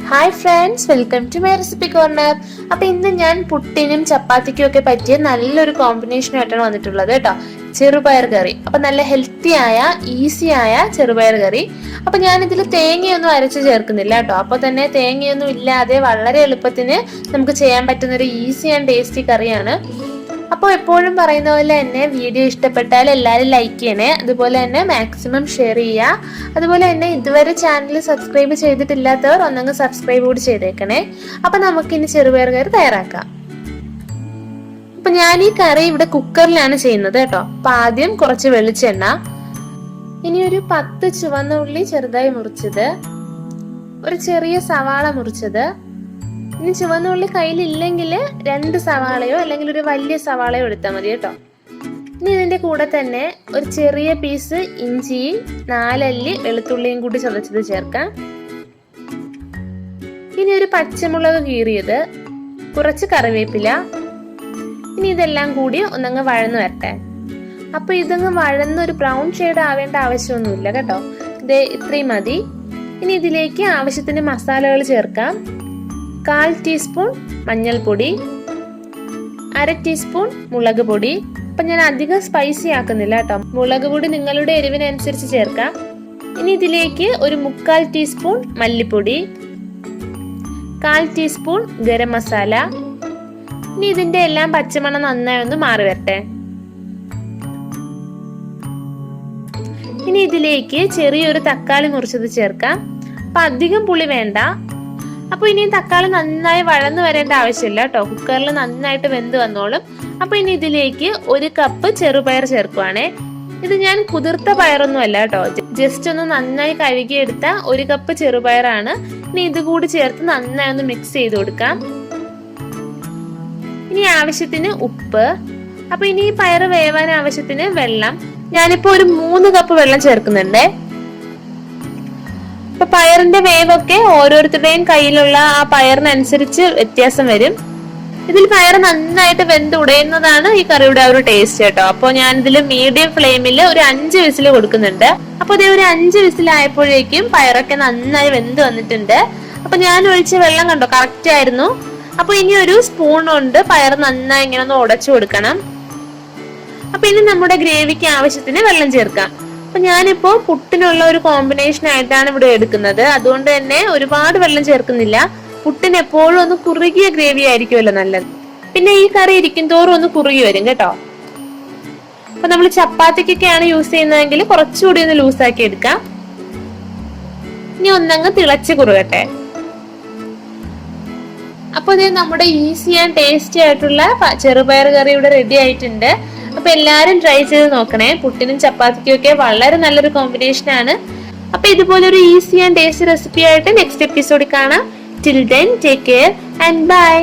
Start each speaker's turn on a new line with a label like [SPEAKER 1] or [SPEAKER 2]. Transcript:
[SPEAKER 1] Hi friends, welcome to my recipe corner. അപ്പൊ ഇന്ന് ഞാൻ പുട്ടിനും ചപ്പാത്തിക്കും ഒക്കെ പറ്റിയ നല്ലൊരു കോമ്പിനേഷനായിട്ടാണ് വന്നിട്ടുള്ളത് കേട്ടോ. ചെറുപയർ കറി. അപ്പൊ നല്ല ഹെൽത്തി ആയ ഈസി ആയ ചെറുപയർ കറി. അപ്പൊ ഞാൻ ഇതിൽ തേങ്ങയൊന്നും അരച്ച് ചേർക്കുന്നില്ല കേട്ടോ. അപ്പൊ തന്നെ തേങ്ങയൊന്നും ഇല്ലാതെ വളരെ എളുപ്പത്തിന് നമുക്ക് ചെയ്യാൻ പറ്റുന്ന ഒരു ഈസി ആൻഡ് ടേസ്റ്റി കറിയാണ്. അപ്പോൾ എപ്പോഴും പറയുന്ന പോലെ തന്നെ വീഡിയോ ഇഷ്ടപ്പെട്ടാൽ എല്ലാവരും ലൈക്ക് ചെയ്യണേ. അതുപോലെ തന്നെ മാക്സിമം ഷെയർ ചെയ്യുക. അതുപോലെ തന്നെ ഇതുവരെ ചാനൽ സബ്സ്ക്രൈബ് ചെയ്തിട്ടില്ലാത്തവർ ഒന്നങ്ങ് സബ്സ്ക്രൈബ് കൂടി ചെയ്തേക്കണേ. അപ്പൊ നമുക്കിനി ചെറുപയർ കറി തയ്യാറാക്കാം. അപ്പൊ ഞാൻ ഈ കറി ഇവിടെ കുക്കറിലാണ് ചെയ്യുന്നത് കേട്ടോ. അപ്പൊ ആദ്യം കുറച്ച് വെളിച്ചെണ്ണ, ഇനി ഒരു 10 ചുവന്ന ഉള്ളി ചെറുതായി മുറിച്ചത്, ഒരു ചെറിയ സവാള മുറിച്ചത്. ഇനി ചുവന്ന ഉള്ളി കയ്യിലില്ലെങ്കിൽ 2 സവാളയോ അല്ലെങ്കിൽ ഒരു വലിയ സവാളയോ എടുത്താൽ മതി കേട്ടോ. ഇനി ഇതിന്റെ കൂടെ തന്നെ ഒരു ചെറിയ പീസ് ഇഞ്ചിയും 4 അല്ലി വെളുത്തുള്ളിയും കൂടി ചതച്ചത് ചേർക്കാം. ഇനി ഒരു പച്ചമുളക് കീറിയത്, കുറച്ച് കറിവേപ്പില. ഇനി ഇതെല്ലാം കൂടി ഒന്നങ്ങ് വഴന്ന് വരട്ടെ. അപ്പൊ ഇതങ്ങ് വഴന്ന് ഒരു ബ്രൗൺ ഷെയ്ഡ് ആവേണ്ട ആവശ്യമൊന്നുമില്ല കേട്ടോ. ഇത് ഇത്രയും മതി. ഇനി ഇതിലേക്ക് ആവശ്യത്തിന് മസാലകൾ ചേർക്കാം. 1/4 ടീസ്പൂൺ മഞ്ഞൾപ്പൊടി, 1/2 ടീസ്പൂൺ മുളക് പൊടി. അപ്പൊ ഞാൻ അധികം സ്പൈസി ആക്കുന്നില്ല കേട്ടോ. മുളക് പൊടി നിങ്ങളുടെ എരിവിനനുസരിച്ച് ചേർക്കാം. ഇനി ഇതിലേക്ക് ഒരു 1/4 ടീസ്പൂൺ മല്ലിപ്പൊടി, 1/4 ടീസ്പൂൺ ഗരം മസാല. ഇനി ഇതിന്റെ എല്ലാം പച്ചമണം നന്നായി ഒന്ന് മാറി വരട്ടെ. ഇനി ഇതിലേക്ക് ചെറിയൊരു തക്കാളി മുറിച്ചത് ചേർക്കാം. അപ്പൊ അധികം പുളി വേണ്ട. അപ്പൊ ഇനി തക്കാളി നന്നായി വഴന്നു വരേണ്ട ആവശ്യമില്ല കേട്ടോ. കുക്കറിൽ നന്നായിട്ട് വെന്ത് വന്നോളും. അപ്പൊ ഇനി ഇതിലേക്ക് 1 കപ്പ് ചെറുപയർ ചേർക്കുവാണേ. ഇത് ഞാൻ കുതിർത്ത പയറൊന്നും അല്ല കേട്ടോ, ജസ്റ്റ് ഒന്ന് നന്നായി കഴുകിയെടുത്ത 1 കപ്പ് ചെറുപയറാണ്. ഇനി ഇത് കൂടി ചേർത്ത് നന്നായി ഒന്ന് മിക്സ് ചെയ്ത് കൊടുക്കാം. ഇനി ആവശ്യത്തിന് ഉപ്പ്. അപ്പൊ ഇനി ഈ പയറ് വേവാൻ ആവശ്യത്തിന് വെള്ളം. ഞാനിപ്പോ ഒരു 3 കപ്പ് വെള്ളം ചേർക്കുന്നുണ്ടേ. ഇപ്പൊ പയറിന്റെ വേവൊക്കെ ഓരോരുത്തരുടെയും കയ്യിലുള്ള ആ പയറിനനുസരിച്ച് വ്യത്യാസം വരും. ഇതിൽ പയർ നന്നായിട്ട് വെന്ത് ഉടയുന്നതാണ് ഈ കറിയുടെ ഒരു ടേസ്റ്റ് കേട്ടോ. അപ്പൊ ഞാൻ ഇതിൽ മീഡിയം ഫ്ലെയിമിൽ ഒരു 5 വിസിൽ കൊടുക്കുന്നുണ്ട്. അപ്പൊ ഇതേ ഒരു 5 വിസിലായപ്പോഴേക്കും പയറൊക്കെ നന്നായി വെന്ത് വന്നിട്ടുണ്ട്. അപ്പൊ ഞാൻ ഒഴിച്ച വെള്ളം കണ്ടോ, കറക്റ്റ് ആയിരുന്നു. അപ്പൊ ഇനി ഒരു സ്പൂൺ കൊണ്ട് പയർ നന്നായി ഇങ്ങനെ ഒന്ന് ഉടച്ചു കൊടുക്കണം. അപ്പൊ ഇനി നമ്മുടെ ഗ്രേവിക്ക് ആവശ്യത്തിന് വെള്ളം ചേർക്കാം. അപ്പൊ ഞാനിപ്പോ പുട്ടിനുള്ള ഒരു കോമ്പിനേഷൻ ആയിട്ടാണ് ഇവിടെ എടുക്കുന്നത്. അതുകൊണ്ട് തന്നെ ഒരുപാട് വെള്ളം ചേർക്കുന്നില്ല. പുട്ടിന് എപ്പോഴും ഒന്ന് കുറുകിയ ഗ്രേവി ആയിരിക്കുമല്ലോ നല്ലത്. പിന്നെ ഈ കറി ഇരിക്കും തോറും ഒന്ന് കുറുകി വരും കേട്ടോ. അപ്പൊ നമ്മൾ ചപ്പാത്തിക്കൊക്കെയാണ് യൂസ് ചെയ്യുന്നതെങ്കിൽ കുറച്ചുകൂടി ഒന്ന് ലൂസാക്കി എടുക്കാം. ഇനി ഒന്നങ്ങ് തിളച്ച് കുറുകട്ടെ. അപ്പൊ ഇത് നമ്മുടെ ഈസി ആൻഡ് ടേസ്റ്റി ആയിട്ടുള്ള ചെറുപയർ കറി ഇവിടെ റെഡി ആയിട്ടുണ്ട്. അപ്പൊ എല്ലാരും ട്രൈ ചെയ്ത് നോക്കണേ. പുട്ടിനും ചപ്പാത്തിക്കും ഒക്കെ വളരെ നല്ലൊരു കോമ്പിനേഷൻ ആണ്. അപ്പൊ ഇതുപോലൊരു ഈസി ആൻഡ് ടേസ്റ്റി റെസിപ്പി ആയിട്ട് നെക്സ്റ്റ് എപ്പിസോഡിൽ കാണാം. Till then take care and by.